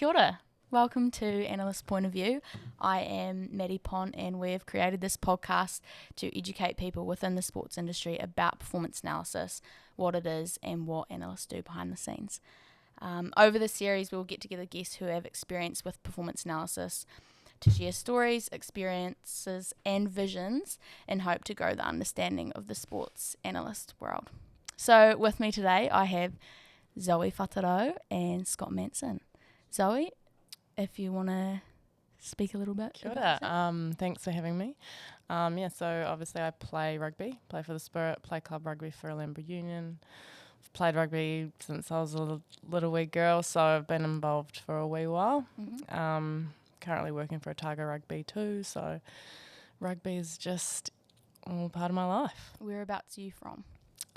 Kia ora. Welcome to Analyst Point of View. I am Maddie Pont and we've created this podcast to educate people within the sports industry about performance analysis, what it is and what analysts do behind the scenes. Over this series we'll get together guests who have experience with performance analysis to share stories, experiences and visions and hope to grow the understanding of the sports analyst world. So with me today I have Zoe Whatarau and Scott Manson. Zoe, if you want to speak a little bit. Kia ora. Thanks for having me. So obviously I play for the Spirit, play club rugby for Otago Union. I've played rugby since I was a little wee girl, so I've been involved for a wee while. Mm-hmm. Currently working for Otago Rugby too, so rugby is just all part of my life. Whereabouts are you from?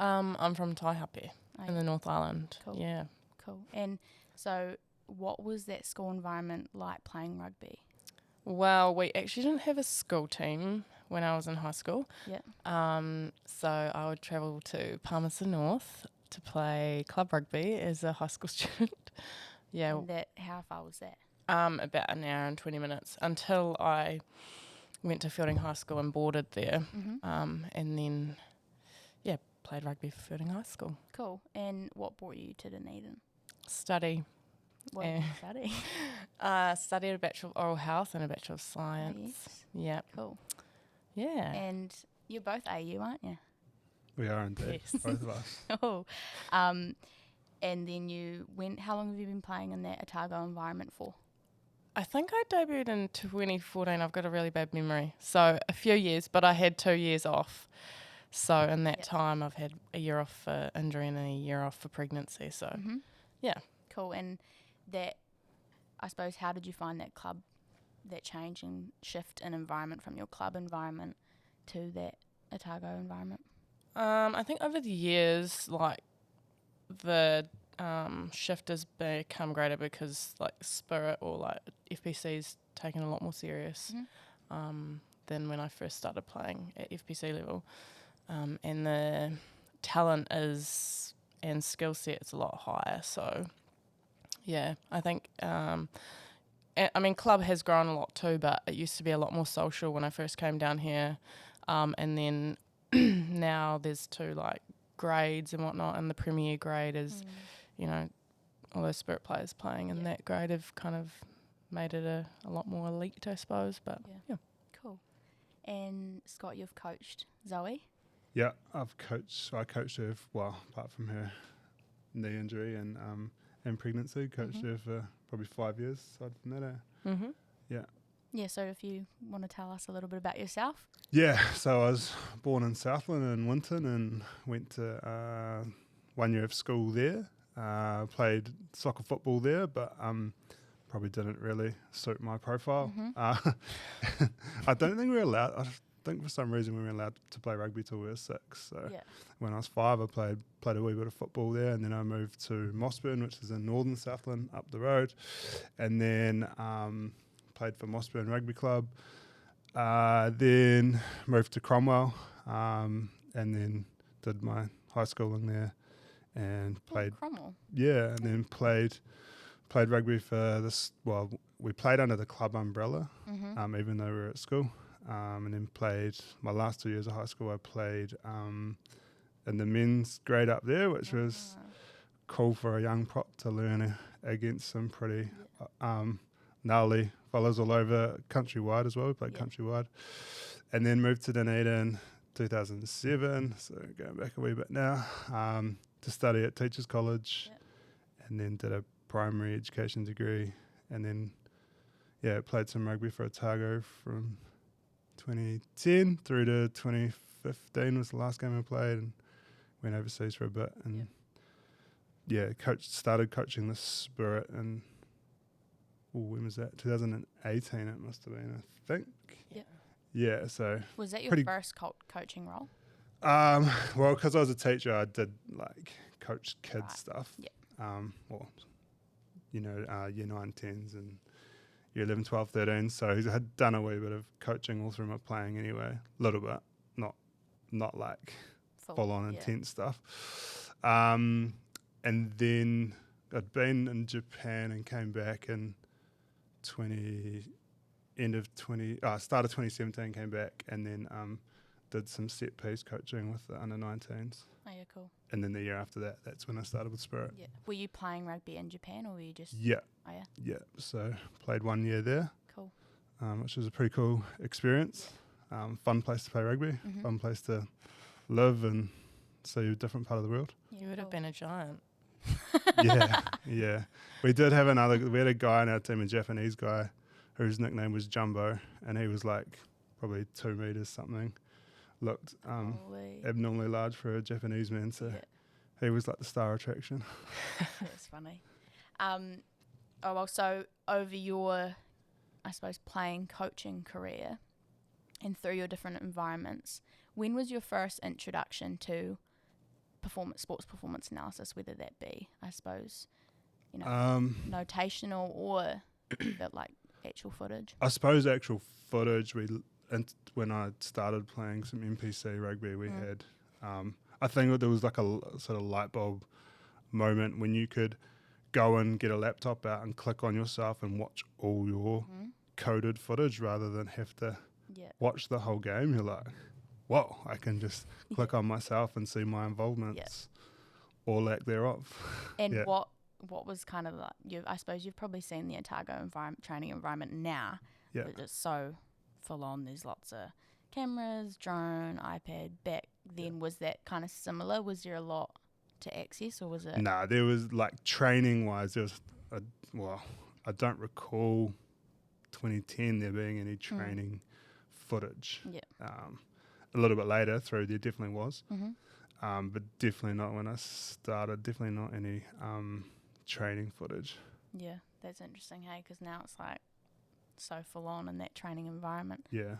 I'm from Taihape in the North Island. Cool. Yeah. Cool. And so what was that school environment like playing rugby? Well, we actually didn't have a school team when I was in high school. Yeah. So I would travel to Palmerston North to play club rugby as a high school student. Yeah. And how far was that? About an hour and 20 minutes until I went to Fielding High School and boarded there. Mm-hmm. And then, played rugby for Fielding High School. Cool. And what brought you to Dunedin? Study. What did you study? Studied a Bachelor of Oral Health and a Bachelor of Science. Yes. Yeah. Cool. Yeah. And you're both AU, aren't you? We are indeed, Yes. both of us. Oh. And then how long have you been playing in that Otago environment for? I think I debuted in 2014. I've got a really bad memory. So a few years, but I had 2 years off. So in that time, I've had a year off for injury and a year off for pregnancy. So, yeah. Cool. And that, I suppose, how did you find that change and shift in environment from your club environment to that Otago environment? I think over the years, the shift has become greater because Spirit or FPC's taken a lot more serious than when I first started playing at FPC level. And the talent and skill set is a lot higher. So, yeah, I think, club has grown a lot too, but it used to be a lot more social when I first came down here. And then now there's two grades and whatnot, and the premier grade is, all those Spirit players playing in that grade have kind of made it a lot more elite, I suppose. But yeah. Cool. And Scott, you've coached Zoe? Yeah, I coached her, apart from her knee injury and pregnancy, coached her for probably 5 years, aside from that. Mm-hmm. Yeah. Yeah, so if you want to tell us a little bit about yourself. Yeah, so I was born in Southland in Winton and went to 1 year of school there. Played soccer football there, but probably didn't really suit my profile. Mm-hmm. I don't think we were allowed. I think for some reason we were allowed to play rugby till we were 6. So when I was 5, I played a wee bit of football there, and then I moved to Mossburn, which is in northern Southland, up the road, and then played for Mossburn Rugby Club. Then moved to Cromwell, and then did my high schooling there, and played. Cromwell. Yeah, and then played rugby for this. Well, we played under the club umbrella, even though we were at school. And then played my last 2 years of high school. I played in the men's grade up there, which was cool for a young prop to learn against some pretty gnarly fellas all over countrywide as well. We played countrywide, and then moved to Dunedin 2007. So going back a wee bit now to study at Teachers College, and then did a primary education degree, and then played some rugby for Otago from 2010 through to 2015 was the last game I played, and went overseas for a bit, and started coaching the Spirit in when was that? 2018 it must have been, I think. Yeah, so was that your first coaching role? Well, because I was a teacher, I did coach kids stuff. Year 9, 10s and year 11, 12, 13. So I had done a wee bit of coaching all through my playing anyway, a little bit, not full on intense stuff. And then I'd been in Japan and came back in start of 2017, came back and then did some set piece coaching with the under 19s. Oh, yeah, cool. And then the year after that, that's when I started with Spirit. Yeah. Were you playing rugby in Japan or were you just... Yeah. Oh, yeah. Yeah. So played 1 year there. Cool. Which was a pretty cool experience. Fun place to play rugby, fun place to live and see a different part of the world. You would have been a giant. Yeah. We had a guy in our team, a Japanese guy, whose nickname was Jumbo, and he was like probably 2 meters something. Looked abnormally large for a Japanese man, so he was like the star attraction. That's funny. So over your, I suppose, playing coaching career and through your different environments, when was your first introduction to sports performance analysis, whether that be, I suppose, notational or like actual footage? I suppose actual footage, when I started playing some NPC rugby, we had, I think there was like a sort of light bulb moment when you could go and get a laptop out and click on yourself and watch all your coded footage rather than have to watch the whole game. You're like, whoa, I can just click on myself and see my involvements or lack thereof. And what was kind of like, I suppose you've probably seen the Otago training environment now. Yeah. It's so full on. There's lots of cameras, drone, iPad. Back then, was that kind of similar? Was there a lot to access, or was it? Nah, there was like training wise, there was, I don't recall 2010 there being any training footage. Yeah. A little bit later through there definitely was, but definitely not when I started. Definitely not any training footage. Yeah, that's interesting, hey, because now it's like so full on in that training environment. Yeah.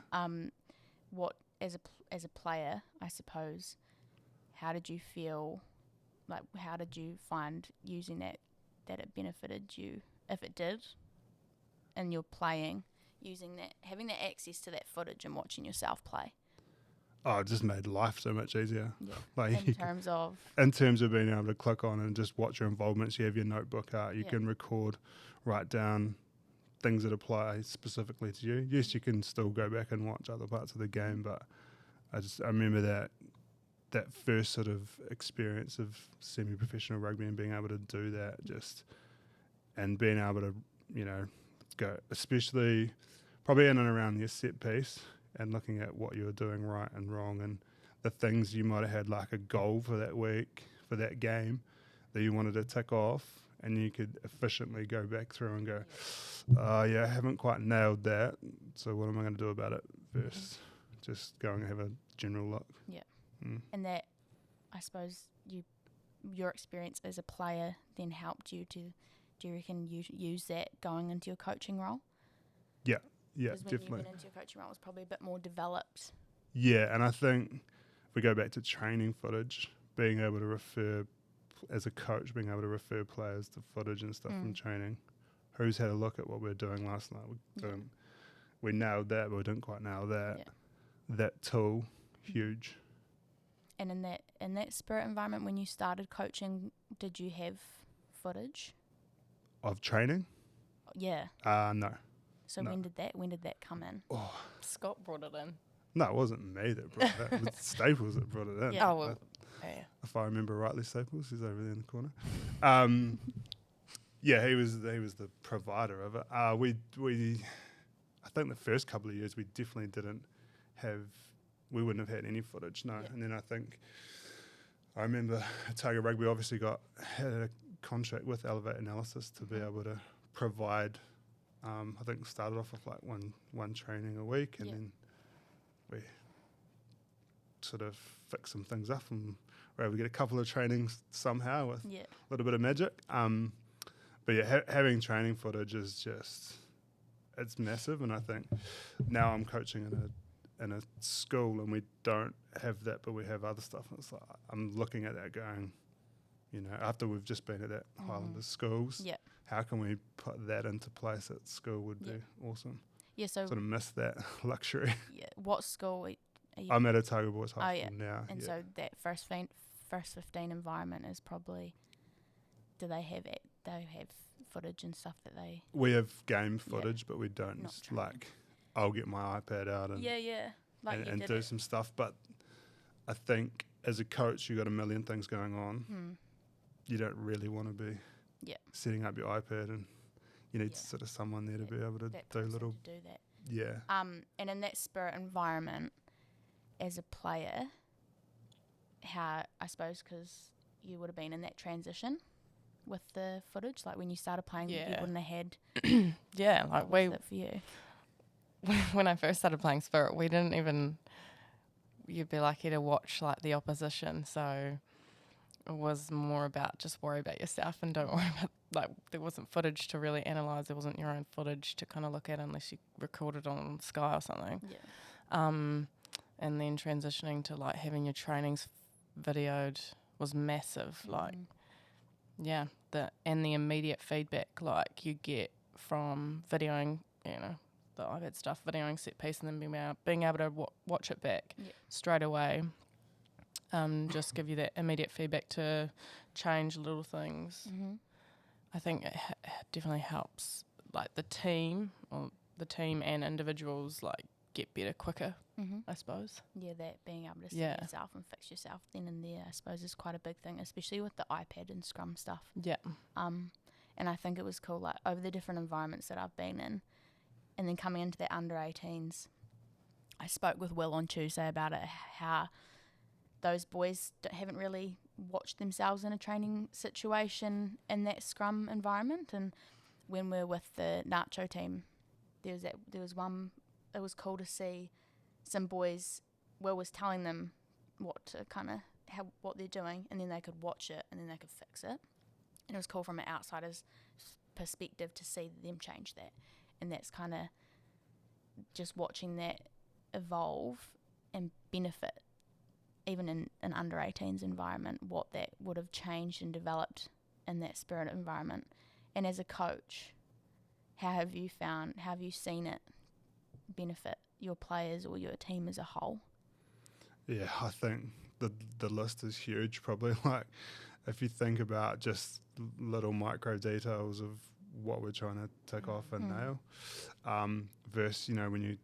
What as a player, I suppose, how did you feel? Like, how did you find using that it benefited you, if it did, in your playing, using that, having that access to that footage and watching yourself play? Oh, it just made life so much easier. Yeah. Like in terms of being able to click on and just watch your involvements, you have your notebook out, you can record, write down things that apply specifically to you. Yes, you can still go back and watch other parts of the game, but I remember that first sort of experience of semi-professional rugby and being able to do that, and being able to, go, especially probably in and around your set piece and looking at what you were doing right and wrong and the things you might have had like a goal for that week, for that game that you wanted to tick off, and you could efficiently go back through and go, I haven't quite nailed that, so what am I going to do about it versus just go and have a general look. Yeah. And that, I suppose, your experience as a player then helped you to, do you reckon you use that going into your coaching role? Yeah, because when definitely. you went into your coaching role, it was probably a bit more developed. Yeah, and I think if we go back to training footage, being able to refer, as a coach, being able to refer players to footage and stuff from training. Who's had a look at what we were doing last night? We nailed that, but we didn't quite nail that. Yeah. That tool, huge. And in that Spirit environment, when you started coaching, did you have footage of training? Yeah. No. So no. when did that come in? Oh, Scott brought it in. No, it wasn't me that brought it in. It was Staples that brought it in. Yeah. Oh, well, yeah. If I remember rightly, Staples, he's over there in the corner. Yeah, he was the provider of it. I think the first couple of years we definitely we wouldn't have had any footage, no. Yeah. And then I remember Otago Rugby obviously had a contract with Elevate Analysis to be able to provide, I think started off with like one training a week, and then we sort of fixed some things up and were able to get a couple of trainings somehow with a little bit of magic. But yeah, having training footage is it's massive, and I think now I'm coaching in a school and we don't have that, but we have other stuff. And it's like I'm looking at that going, after we've just been at that Highlanders schools, how can we put that into place at school would be awesome. Yeah, so sort of miss that luxury. Yeah, what school are you? I'm at Otago Boys High School now. And so that first 15 environment is probably, do they have they have footage and stuff that they... We have game footage, but we don't, Not training. like, I'll get my iPad out and like you and did do it. some stuff. But I think as a coach, you got a million things going on. You don't really want to be setting up your iPad, and you need sort of someone there to be able to do little... To do that. Yeah. And in that Spirit environment, as a player, how, I suppose, because you would have been in that transition with the footage, like when you started playing, you wouldn't have had... Yeah, like what was it for you? When I first started playing Spirit, we didn't even... You'd be lucky to watch, like, the opposition, so it was more about just worry about yourself and don't worry about... Like, there wasn't footage to really analyse. There wasn't your own footage to kind of look at unless you recorded on Sky or something. Yeah. And then transitioning to, like, having your trainings videoed was massive. Like, the immediate feedback, like, you get from videoing, you know, the iPad stuff, videoing set piece, and then being able to watch it back straight away. Just give you that immediate feedback to change little things. I think it definitely helps, like, the team and individuals, like, get better quicker, I suppose. Yeah, that being able to see yourself and fix yourself then and there, I suppose, is quite a big thing, especially with the iPad and Scrum stuff. Yeah. And I think it was cool, like, over the different environments that I've been in, and then coming into the under-18s, I spoke with Will on Tuesday about it, how those boys haven't really watched themselves in a training situation in that Scrum environment. And when we're with the Nacho team, there was one, it was cool to see some boys, Will was telling them what they're doing, and then they could watch it and then they could fix it. And it was cool from an outsider's perspective to see them change that. And that's kind of just watching that evolve and benefit, even in an under-18s environment, what that would have changed and developed in that Spirit environment. And as a coach, how have you seen it benefit your players or your team as a whole? Yeah, I think the list is huge, probably. Like, if you think about just little micro details of what we're trying to tick off and nail, versus, you know, when you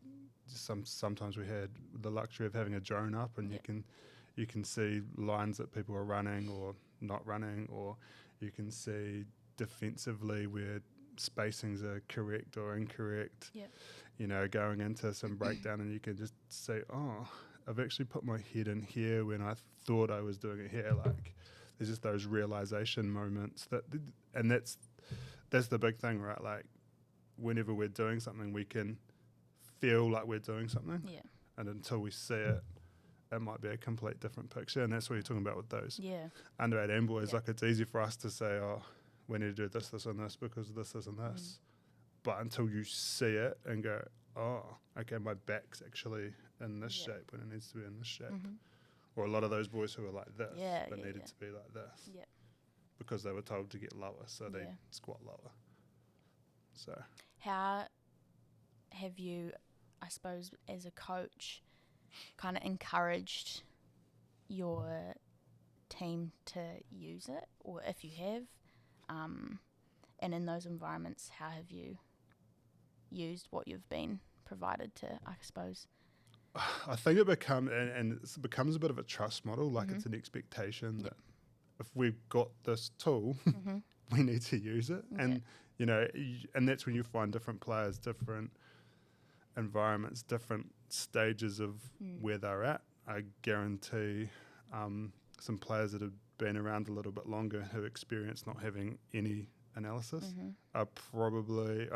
sometimes we had the luxury of having a drone up, and you can see lines that people are running or not running, or you can see defensively where spacings are correct or incorrect. You know, going into some breakdown, and you can just say, oh, I've actually put my head in here when I thought I was doing it here. Like, there's just those realization moments and that's the big thing, right? Like, whenever we're doing something, we can feel like we're doing something, and until we see it, it might be a complete different picture. And that's what you're talking about with those under-18 boys. Like, it's easy for us to say, oh, we need to do this, this, and this because of this, this, and this. But until you see it and go, oh, okay, my back's actually in this shape when it needs to be in this shape. Or a lot of those boys who are like this, but needed to be like this. Because they were told to get lower, so they squat lower. So, how have you, I suppose, as a coach, kind of encouraged your team to use it, or if you have, and in those environments, how have you used what you've been provided to, I suppose? I think it becomes a bit of a trust model. Like, it's an expectation that if we've got this tool, we need to use it. And, you know, and that's when you find different players, different environments, different stages of where they're at. I guarantee some players that have been around a little bit longer, who experience not having any analysis, are probably,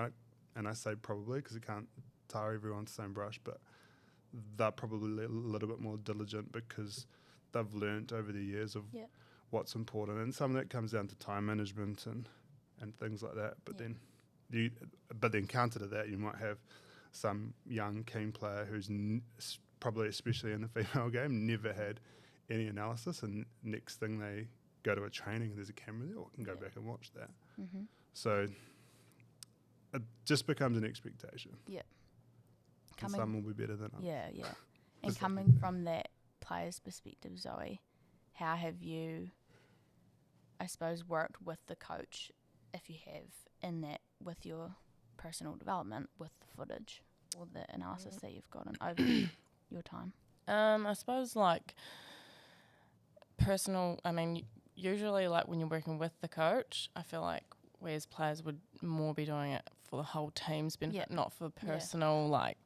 and I say probably because you can't tar everyone to the same brush, but they're probably a little bit more diligent because they've learnt over the years of what's important. And some of that comes down to time management and things like that. But then counter to that, you might have some young keen player who's probably, especially in the female game, never had any analysis, and next thing they go to a training and there's a camera there, or can go back and watch that. So it just becomes an expectation. And some will be better than others. And coming from that player's perspective, Zoe, how have you, I suppose, worked with the coach if you have in that with your personal development with the footage or the analysis that you've gotten over your time? I suppose like personal, usually like when you're working with the coach, I feel like we as players would more be doing it for the whole team's benefit, not for personal like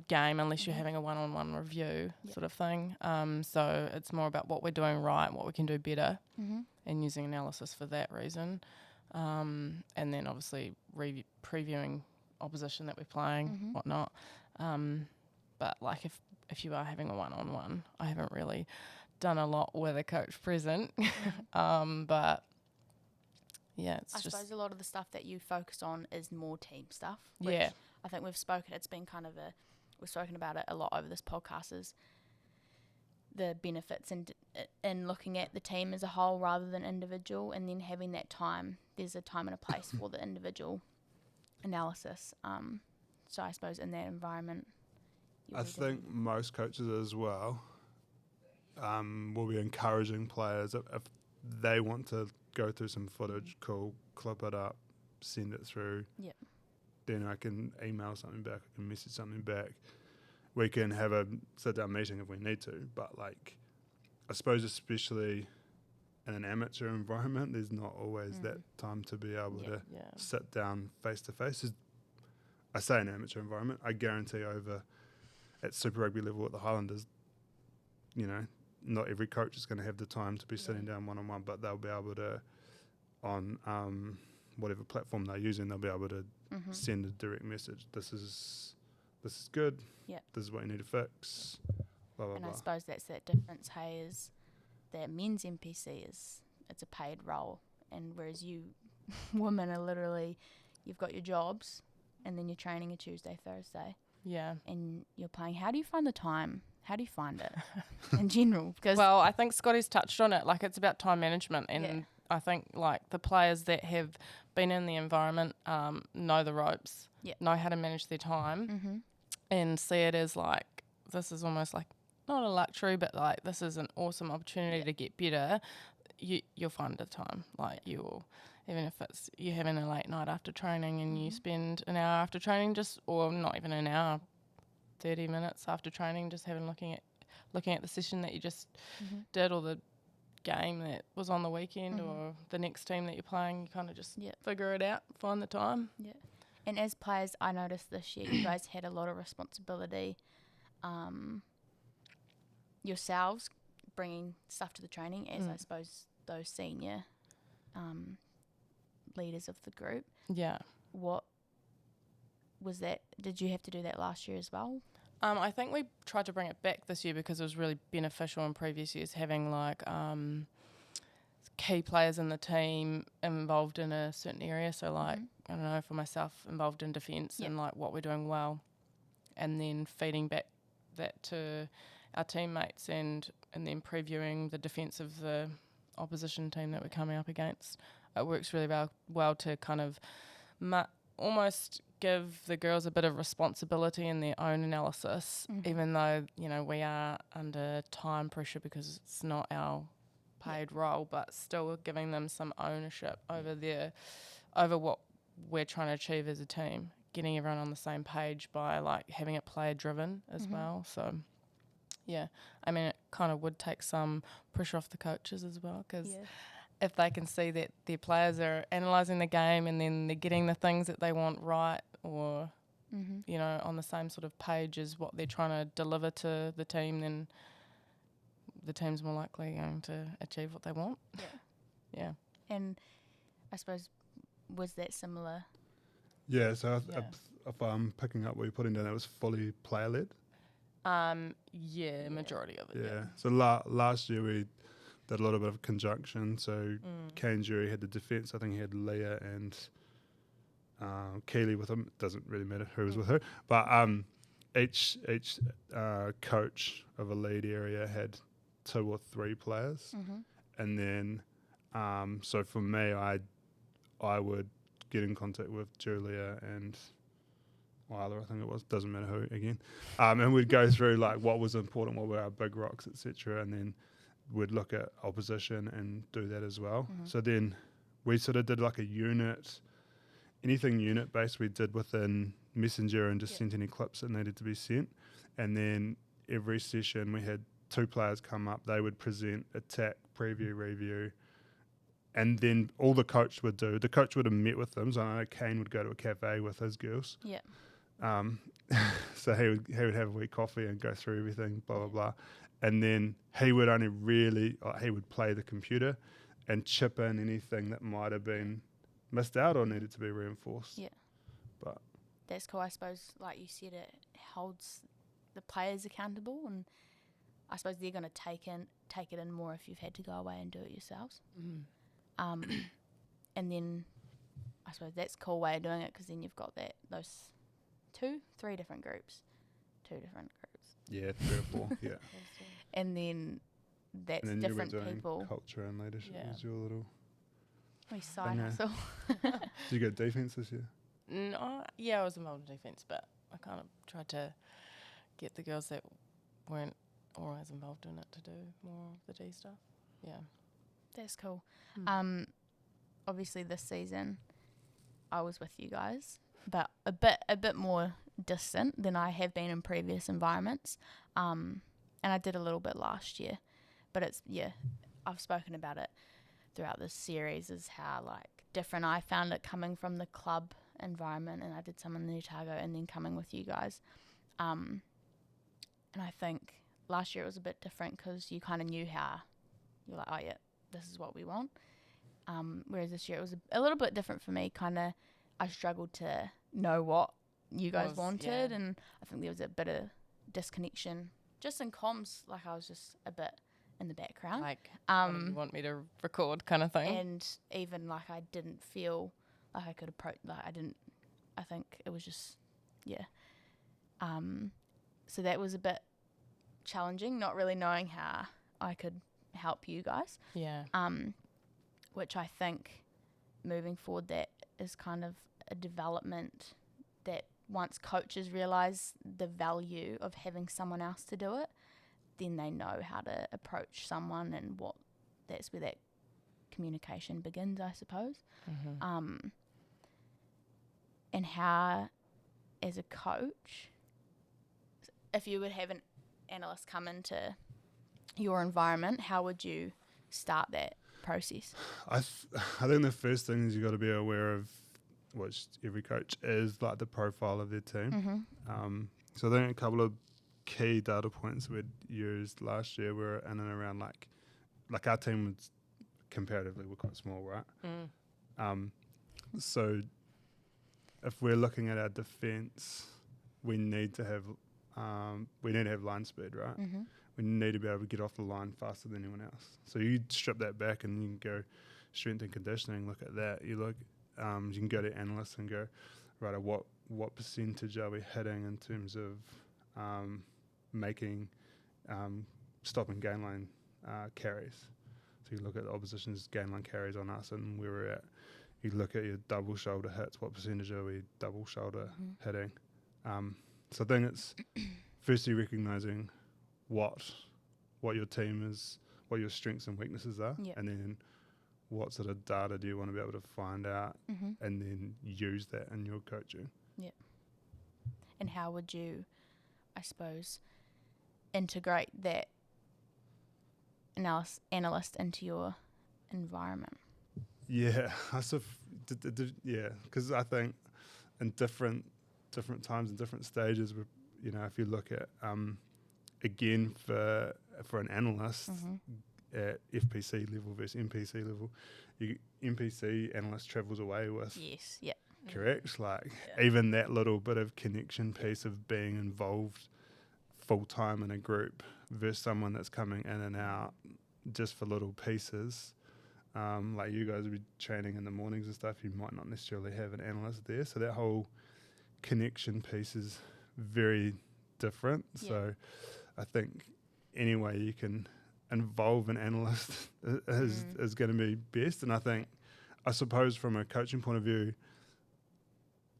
game, unless you're having a one-on-one review sort of thing. So it's more about what we're doing right, what we can do better, and using analysis for that reason. And then obviously previewing opposition that we're playing, whatnot. But like if you are having a one-on-one, I haven't really done a lot with a coach present. But yeah, I suppose a lot of the stuff that you focus on is more team stuff. Yeah. I think we've spoken about it a lot over this podcast, is the benefits in looking at the team as a whole rather than individual, and then having that time. There's a time and a place for the individual analysis. So I suppose in that environment, I think most coaches as well will be encouraging players if they want to go through some footage, cool, clip it up, send it through. Yep. Then I can email something back, I can message something back. We can have a sit-down meeting if we need to, but like, I suppose especially in an amateur environment, there's not always that time to be able to sit down face-to-face. I say an amateur environment, I guarantee over at Super Rugby level at the Highlanders, not every coach is going to have the time to be sitting down one-on-one, but they'll be able to, on whatever platform they're using, they'll be able to send a direct message. This is good. Yeah. This is what you need to fix. Blah, blah, and blah. I suppose that's that difference, is that men's NPC it's a paid role, and whereas you women are literally, you've got your jobs, and then you're training a Tuesday, Thursday. Yeah. And you're playing. How do you find the time? How do you find it in general? Because I think Scotty's touched on it. Like, it's about time management, and I think like the players that have been in the environment know the ropes, know how to manage their time, and see it as like, this is almost like not a luxury, but like this is an awesome opportunity to get better. You'll find the time. Like, you'll, even if it's you're having a late night after training and you spend an hour after training, or not even an hour, 30 minutes after training, just looking at the session that you just did, or the game that was on the weekend, or the next team that you're playing. You kind of just figure it out, find the time. Yeah. And as players, I noticed this year you guys had a lot of responsibility yourselves, bringing stuff to the training as I suppose those senior leaders of the group. Yeah. What was that? Did you have to do that last year as well? I think we tried to bring it back this year because it was really beneficial in previous years, having like key players in the team involved in a certain area. So like, I don't know, for myself, involved in defence and like what we're doing well, and then feeding back that to our teammates and then previewing the defence of the opposition team that we're coming up against. It works really well to kind of almost give the girls a bit of responsibility in their own analysis, even though, we are under time pressure because it's not our paid role, but still giving them some ownership over what we're trying to achieve as a team, getting everyone on the same page by like having it player driven as well. So yeah, it kind of would take some pressure off the coaches as well, because if they can see that their players are analysing the game and then they're getting the things that they want right, or on the same sort of page as what they're trying to deliver to the team, then the team's more likely going to achieve what they want. Yeah. And I suppose, was that similar? Yeah, so if I'm picking up what you're putting down, that was fully player-led? Majority of it. Yeah. So last year we did a little bit of conjunction. So Kane Jury had the defence. I think he had Leah and Keely with him. It doesn't really matter who was with her. But each coach of a lead area had 2 or 3 players. And then, so for me, I would get in contact with Julia and Isla, I think it was, doesn't matter who again, and we'd go through like what was important, what were our big rocks, etc., and then we'd look at opposition and do that as well. So then we sort of did like a unit, anything unit based we did within Messenger and just sent any clips that needed to be sent. And then every session we had 2 players come up, they would present attack, preview, review, and then all the coach would do, the coach would have met with them. So I know Kane would go to a cafe with his girls. Yeah. So he would have a wee coffee and go through everything, blah, blah, blah. And then he would only really, he would play the computer and chip in anything that might have been missed out or needed to be reinforced. Yeah. But that's cool. I suppose, like you said, it holds the players accountable, and I suppose they're going to take it in more if you've had to go away and do it yourselves. And then I suppose that's a cool way of doing it, because then you've got those 3 different groups. 2 different groups. Yeah, 3 or 4, yeah. And then that's and then different you were doing people. Culture and leadership was your little... We side hustle. Did you go defence this year? No, yeah, I was involved in defence, but I kind of tried to get the girls that weren't always involved in it to do more of the D stuff. Yeah. That's cool. Obviously this season I was with you guys, but a bit more distant than I have been in previous environments. And I did a little bit last year, but I've spoken about it throughout this series, is how like different I found it coming from the club environment, and I did some in the Otago, and then coming with you guys. And I think last year it was a bit different because you kind of knew how you're like, oh yeah, this is what we want. Whereas this year it was a little bit different for me. Kind of, I struggled to know what you guys wanted, and I think there was a bit of disconnection just in comms. Like I was just a bit in the background. Like, what do you want me to record kind of thing? And even like I didn't feel like I could approach, like I think it was just, so that was a bit challenging, not really knowing how I could help you guys. Yeah. Which I think moving forward, that is kind of a development that once coaches realise the value of having someone else to do it, then they know how to approach someone, and that's where that communication begins, I suppose. And how, as a coach, if you would have an analyst come into your environment, how would you start that process? I think the first thing is you got to be aware of, which every coach is, like the profile of their team. So I think a couple of key data points we'd used last year were in and around like our team was comparatively, we're quite small, right? So if we're looking at our defence, we need to have line speed, right? We need to be able to get off the line faster than anyone else. So you strip that back and you can go strength and conditioning, look at that. You can go to analysts and go, right, what percentage are we hitting in terms of making stop and gain line carries. So you look at the opposition's gain line carries on us and where we're at. You look at your double shoulder hits, what percentage are we double shoulder hitting. So I think it's firstly recognising what your team is, what your strengths and weaknesses are, and then what sort of data do you want to be able to find out, and then use that in your coaching. Yeah. And how would you, I suppose, integrate that analyst into your environment? Yeah, because I think in different times and different stages, if you look at again for an analyst at FPC level versus MPC level, MPC analyst travels away with correct, even that little bit of connection piece of being involved full time in a group versus someone that's coming in and out just for little pieces. Like you guys would be training in the mornings and stuff, you might not necessarily have an analyst there. So that whole connection piece is very different. Yeah. So I think any way you can involve an analyst is going to be best. And I suppose from a coaching point of view,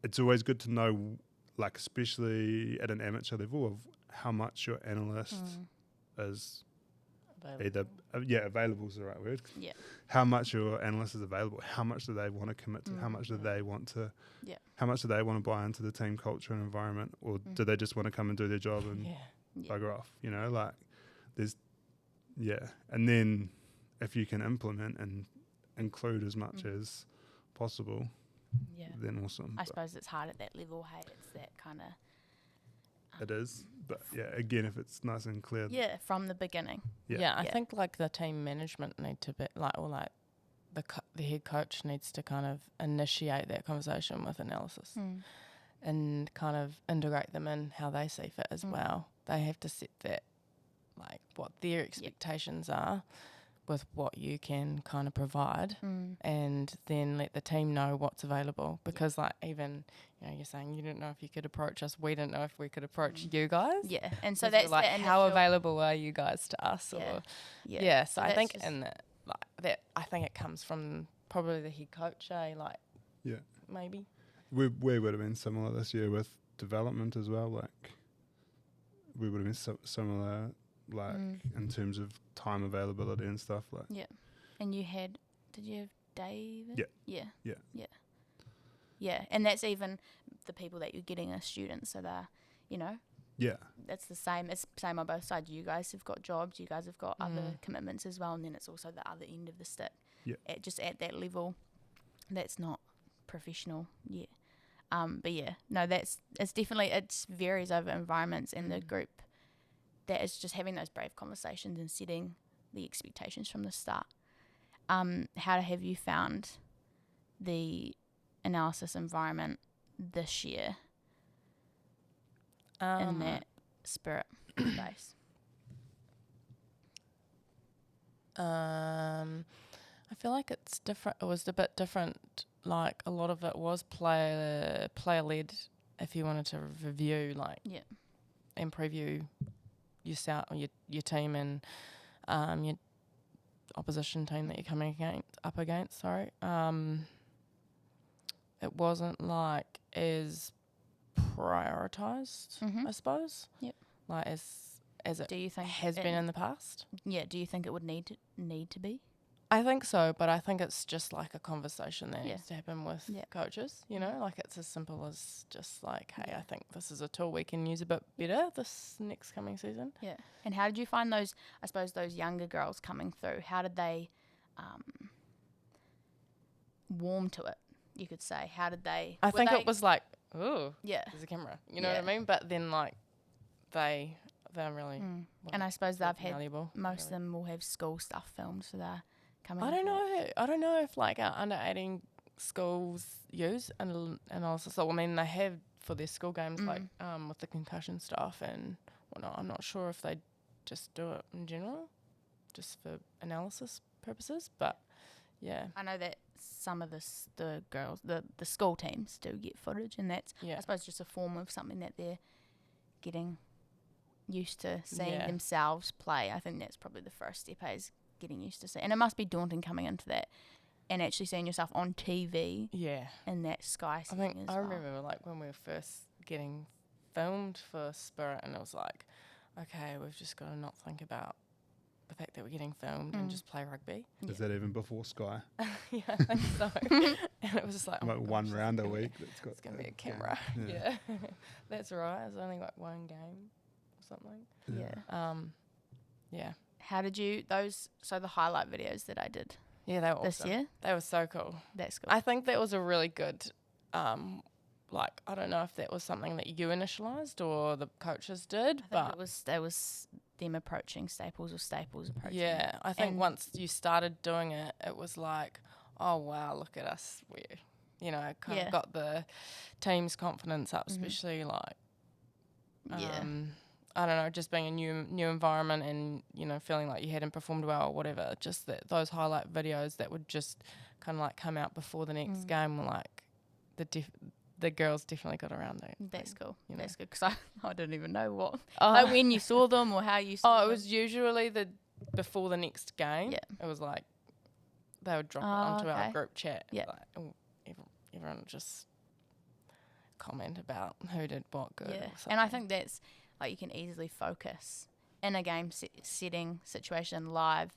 it's always good to know, like especially at an amateur level, of how much your analyst is either available is the right word. Yeah. How much your analyst is available? How much do they want to commit to? How much do they want to? Yeah. How much do they want to buy into the team culture and environment, or do they just want to come and do their job and bugger off? You know, like there's and then if you can implement and include as much as possible, then awesome. I suppose it's hard at that level. Hey, it's that kind of. It is, but again, if it's nice and clear. Yeah, from the beginning. I think like the team management need to be the head coach needs to kind of initiate that conversation with analysis and kind of integrate them in how they see fit as well. They have to set that, like what their expectations are with what you can kind of provide and then let the team know what's available, because like even you're saying you didn't know if you could approach us, we didn't know if we could approach you guys, and so that's like how available are you guys to us, or so I think in that I think it comes from probably the head coach, maybe we would have been similar this year with development as well, like we would have been similar like in terms of time availability and stuff, like and did you have David? Yeah, and that's even the people that you're getting as students, so they're that's the same. It's the same on both sides. You guys have got jobs, you guys have got other commitments as well, and then it's also the other end of the stick. At that level that's not professional yet. It's definitely, it varies over environments, and the group that is just having those brave conversations and setting the expectations from the start. How have you found the analysis environment this year in that spirit space? I feel like it's different. It was a bit different. Like a lot of it was player led. If you wanted to review, and preview yourself, your team, and your opposition team that you're coming up against. Sorry, it wasn't like as prioritized, I suppose. Yep. Like as it do you think has been in the past. Yeah. Do you think it would need to be? I think so, but I think it's just like a conversation that needs to happen with coaches, like it's as simple as just like, hey, I think this is a tool we can use a bit better this next coming season. Yeah. And how did you find those younger girls coming through? How did they warm to it, you could say? How did they... I think it was like, ooh, there's a camera. You know what I Yeah. mean? But then like they're really... And I suppose they've had... valuable, Most of them will have school stuff filmed, so they're coming... I don't know if like our under 18 schools use analysis. I mean, they have for their school games, like with the concussion stuff and whatnot. I'm not sure if they just do it in general, just for analysis purposes. But yeah, I know that some of the girls, the school teams do get footage, and that's I suppose just a form of something that they're getting used to seeing themselves play. I think that's probably the first step, is getting used to see. And it must be daunting coming into that and actually seeing yourself on TV in that Sky setting as well. Remember like when we were first getting filmed for Spirit, and it was like, okay, we've just got to not think about the fact that we're getting filmed and just play rugby. Is that even before Sky? Yeah, I think so. And it was just like, one round a week. It's going to be a camera. Yeah. That's right. It's only like one game or something. Yeah. How did you, so the highlight videos that I did they were awesome. This year? They were so cool. That's cool. I think that was a really good, I don't know if that was something that you initialised or the coaches did, but it was them approaching Staples or Staples approaching. Yeah, I think once you started doing it, it was like, oh wow, look at us. We, kind of got the team's confidence up, especially like, I don't know, just being a new environment and, feeling like you hadn't performed well or whatever. Just those highlight videos that would just kind of like come out before the next game were like the girls definitely got around it. That's cool. That's good, because I didn't even know what like when you saw them or how you saw them. It was usually before the next game. Yeah. It was like they would drop it onto our group chat. Yeah. Like, everyone would just comment about who did what good. Yeah. And I think that's like you can easily focus in a game setting situation live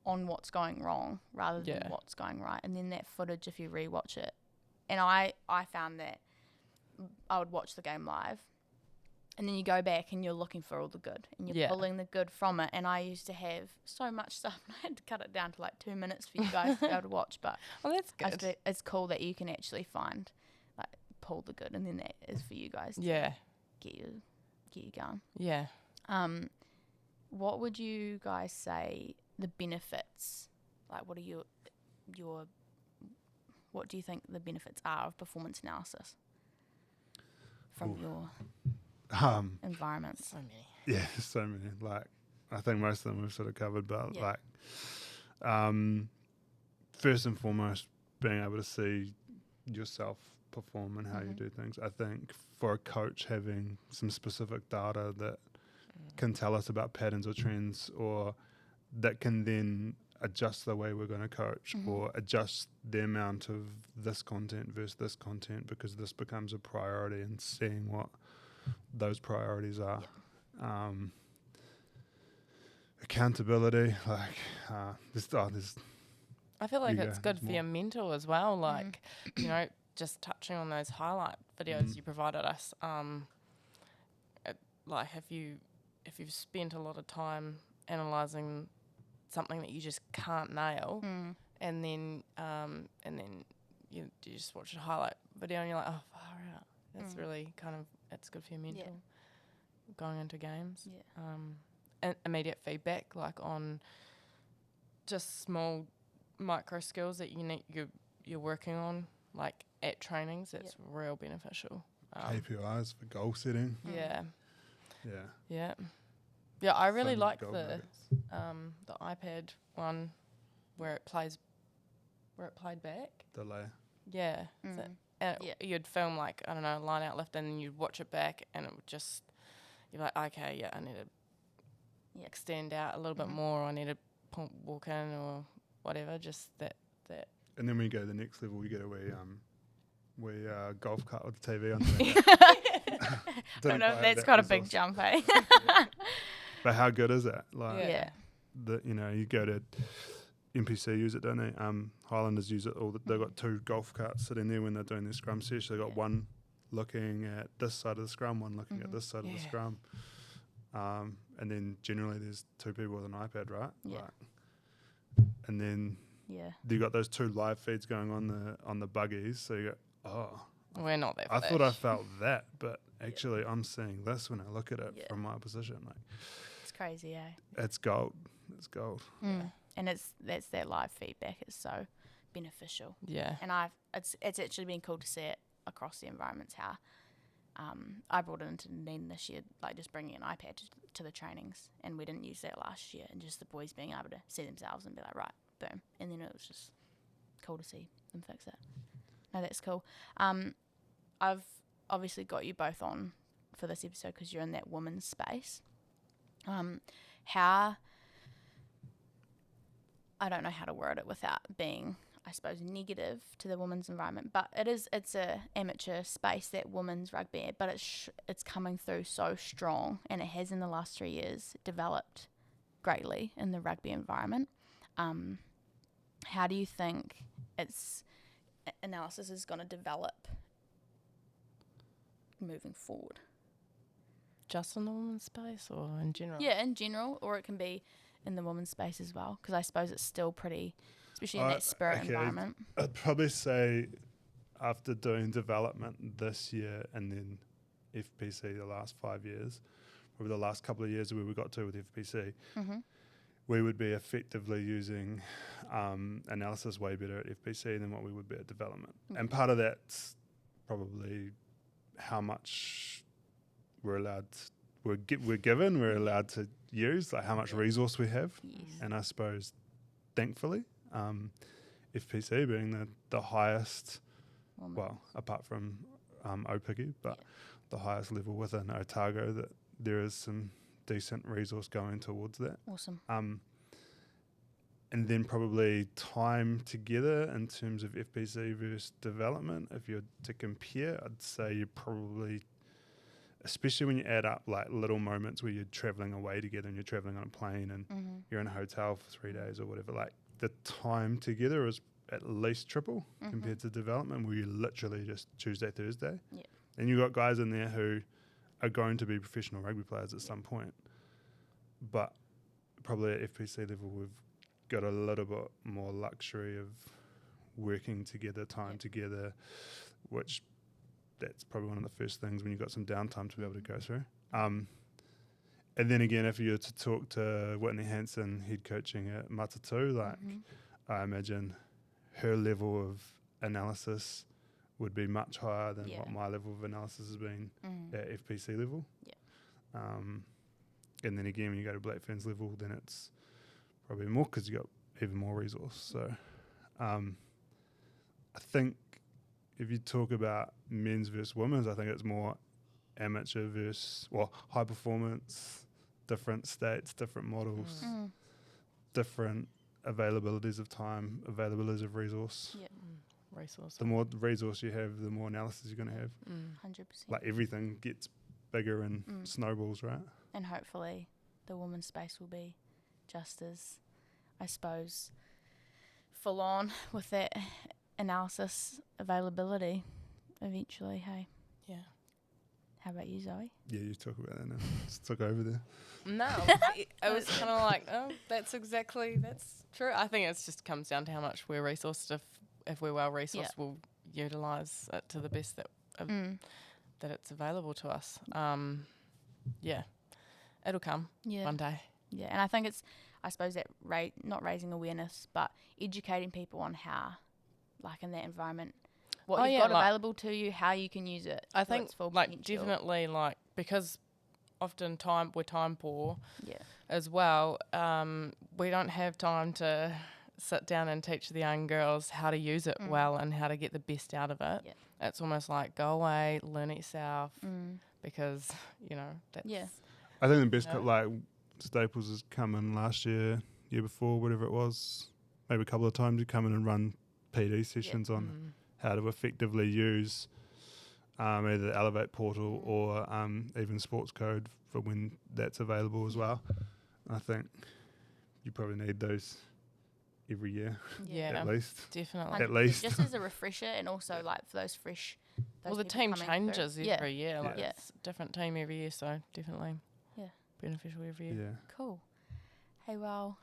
on what's going wrong rather than what's going right. And then that footage, if you rewatch it, and I found that I would watch the game live, and then you go back and you're looking for all the good, and you're pulling the good from it. And I used to have so much stuff, and I had to cut it down to like 2 minutes for you guys to be able to watch. But that's good. It's cool that you can actually find, like, pull the good, and then that is for you guys to get you going. Yeah. What would you guys say the benefits, like, what are your what do you think the benefits are of performance analysis from your environments? So many. Yeah, so many. Like, I think most of them we've sort of covered, but like, first and foremost, being able to see yourself perform and how you do things. I think for a coach, having some specific data that can tell us about patterns or trends, or that can then adjust the way we're going to coach, or adjust the amount of this content versus this content, because this becomes a priority, and seeing what those priorities are. Accountability, like there's I feel like it's good for your mental as well. Like, you know, just touching on those highlight videos you provided us. Like, if you've spent a lot of time analysing something that you just can't nail, and then you just watch a highlight video and you're like, oh, far out. That's really it's good for your mental going into games. And immediate feedback, like on just small micro skills that you're working on, like at trainings. It's real beneficial. KPIs for goal setting. Yeah, I really like the iPad one where it played back. Delay. Yeah. You'd film, like, I don't know, a line out lift, and you'd watch it back, and it would just, you're like, okay, I need to extend out a little bit more, or I need to walk in or whatever, just that. And then when you go to the next level, you get a wee golf cart with the TV on. I know that's quite a big jump, eh? But how good is that? Like, you go to NPC use it, don't they? Highlanders use it all. They've got 2 golf carts sitting there when they're doing their scrum sesh. They've got one looking at this side of the scrum, one looking at this side of the scrum. And then generally there's 2 people with an iPad, right? Yeah. And then you got those 2 live feeds going on the buggies. So you go, we're not there. I thought I felt that, but actually I'm seeing this when I look at it from my position. Like, it's crazy, eh? It's gold. It's gold. And that's that live feedback is so beneficial. Yeah. And it's actually been cool to see it across the environments. How I brought it into Dunedin this year, like just bringing an iPad to the trainings, and we didn't use that last year, and just the boys being able to see themselves and be like, right, boom, and then it was just cool to see them fix it. No, that's cool. I've obviously got you both on for this episode because you're in that women's space. How, I don't know how to word it without being, I suppose, negative to the women's environment, but it's a amateur space, that women's rugby, but it's coming through so strong, and it has in the last 3 years developed greatly in the rugby environment. How do you think its analysis is going to develop moving forward? Just in the women's space, or in general? Yeah, in general, or it can be in the women's space as well, because I suppose it's still pretty, especially in that Spirit environment. I'd probably say after doing development this year and then FPC the last 5 years, over the last couple of years where we got to with FPC, we would be effectively using analysis way better at FPC than what we would be at development. And part of that's probably how much we're allowed to use, like how much resource we have. And I suppose, thankfully, FPC being the highest, well, apart from OPIGI, but the highest level within Otago, that there is some decent resource going towards that. Awesome. And then probably time together in terms of FPC versus development, if you're to compare, I'd say you're probably especially when you add up like little moments where you're traveling away together and you're traveling on a plane and you're in a hotel for 3 days or whatever, like the time together is at least triple compared to development, where you literally just Tuesday, Thursday. Yeah. And you've got guys in there who are going to be professional rugby players at some point. But probably at FPC level, we've got a little bit more luxury of working together, time together, which that's probably one of the first things when you've got some downtime to be able to go through. And then again, if you were to talk to Whitney Hansen, head coaching at Matatu, like I imagine her level of analysis would be much higher than what my level of analysis has been at FPC level. Yeah. And then again, when you go to Black Ferns level, then it's probably more because you got even more resource. So I think if you talk about men's versus women's, I think it's more amateur versus, high performance, different states, different models, different availabilities of time, availabilities of resource. Yeah. Resource. The more resource you have, the more analysis you're going to have. 100%. Like everything gets bigger and snowballs, right? And hopefully the women's space will be just as, I suppose, full on with that analysis availability eventually, hey? Yeah. How about you, Zoe? Yeah, you talk about that now. Just took over there. No, I was kind of like, oh, that's true. I think it just comes down to how much we're resourced. If we're well resourced, we'll utilise it to the best that it's available to us. It'll come one day. Yeah, and I think it's, I suppose, that not raising awareness, but educating people on how, like in that environment, what you've got available to you, how you can use it. I think, definitely, because often we're time poor as well. We don't have time to sit down and teach the young girls how to use it well and how to get the best out of it. Yeah. It's almost like go away, learn it yourself, because, that's... Yeah. I think the best, Staples has come in last year before, whatever it was, maybe a couple of times, you come in and run PD sessions on how to effectively use either the Elevate portal or even Sports Code for when that's available as well. I think you probably need those every year, at least. Definitely. At least. Just as a refresher, and also like for those fresh... the team changes every year. It's a different team every year, so definitely beneficial every year. Yeah. Cool. Hey, well,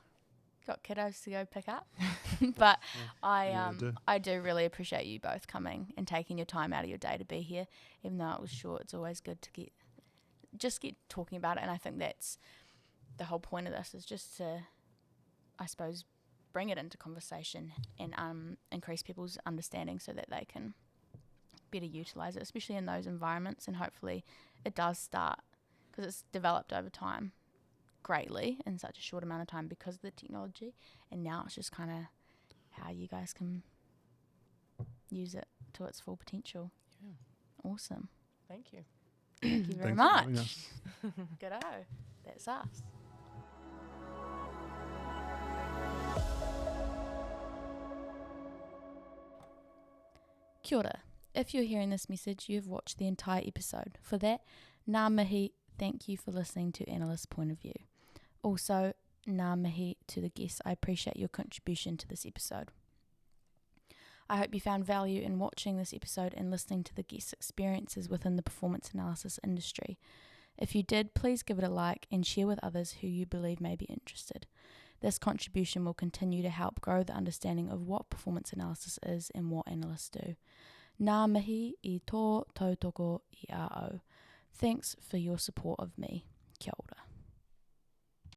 got kiddos to go pick up. But I do really appreciate you both coming and taking your time out of your day to be here. Even though it was short, it's always good to get talking about it. And I think that's the whole point of this, is just to, I suppose, bring it into conversation and increase people's understanding so that they can better utilise it, especially in those environments. And hopefully it does start, because it's developed over time greatly in such a short amount of time because of the technology, and now it's just kind of how you guys can use it to its full potential. Yeah. Awesome. Thank you. Thank you very much. G'day. That's us. Kia ora. If you're hearing this message, you've watched the entire episode. For that, ngā mihi, thank you for listening to Analyst's Point of View. Also, ngā mihi to the guests. I appreciate your contribution to this episode. I hope you found value in watching this episode and listening to the guests' experiences within the performance analysis industry. If you did, please give it a like and share with others who you believe may be interested. This contribution will continue to help grow the understanding of what performance analysis is and what analysts do. Ngā mihi I tō tautoko I a au. Thanks for your support of me. Kia ora.